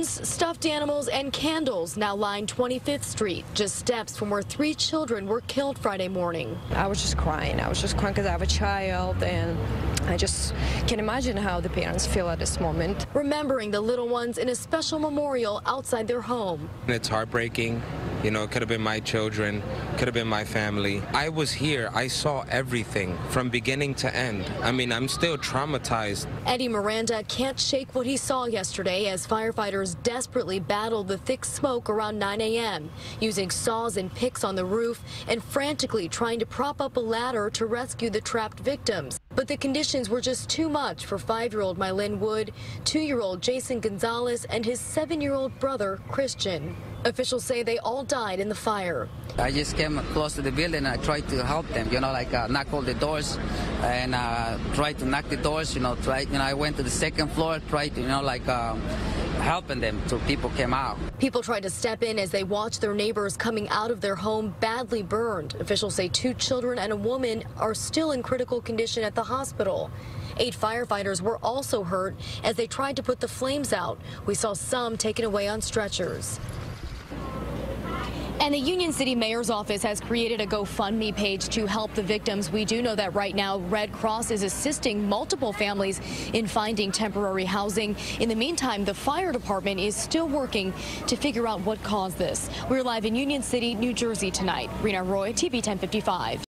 Balloons, stuffed animals, and candles now line 25th Street, just steps from where 3 children were killed Friday morning. I was just crying. I was just crying because I have a child, and I just can't imagine how the parents feel at this moment. Remembering the little ones in a special memorial outside their home. It's heartbreaking. You know, it could have been my children, could have been my family. I was here. I saw everything from beginning to end. I mean, I'm still traumatized. Eddie Miranda can't shake what he saw yesterday as firefighters desperately battled the thick smoke around 9 a.m., using saws and picks on the roof and frantically trying to prop up a ladder to rescue the trapped victims. But the conditions were just too much for 5-year-old Mylene Wood, 2-year-old Jason Gonzalez, and his 7-year-old brother, Christian. Officials say they all died in the fire. I just came close to the building and I tried to help them, knock all the doors and try to knock the doors, I went to the second floor, tried to, helping them till people came out. People tried to step in as they watched their neighbors coming out of their home badly burned. Officials say 2 children and a woman are still in critical condition at the hospital. 8 firefighters were also hurt as they tried to put the flames out. We saw some taken away on stretchers. And the Union City Mayor's office has created a GoFundMe page to help the victims. We do know that right now Red Cross is assisting multiple families in finding temporary housing. In the meantime, the fire department is still working to figure out what caused this. We're live in Union City, New Jersey tonight. Rena Roy, TV 1055.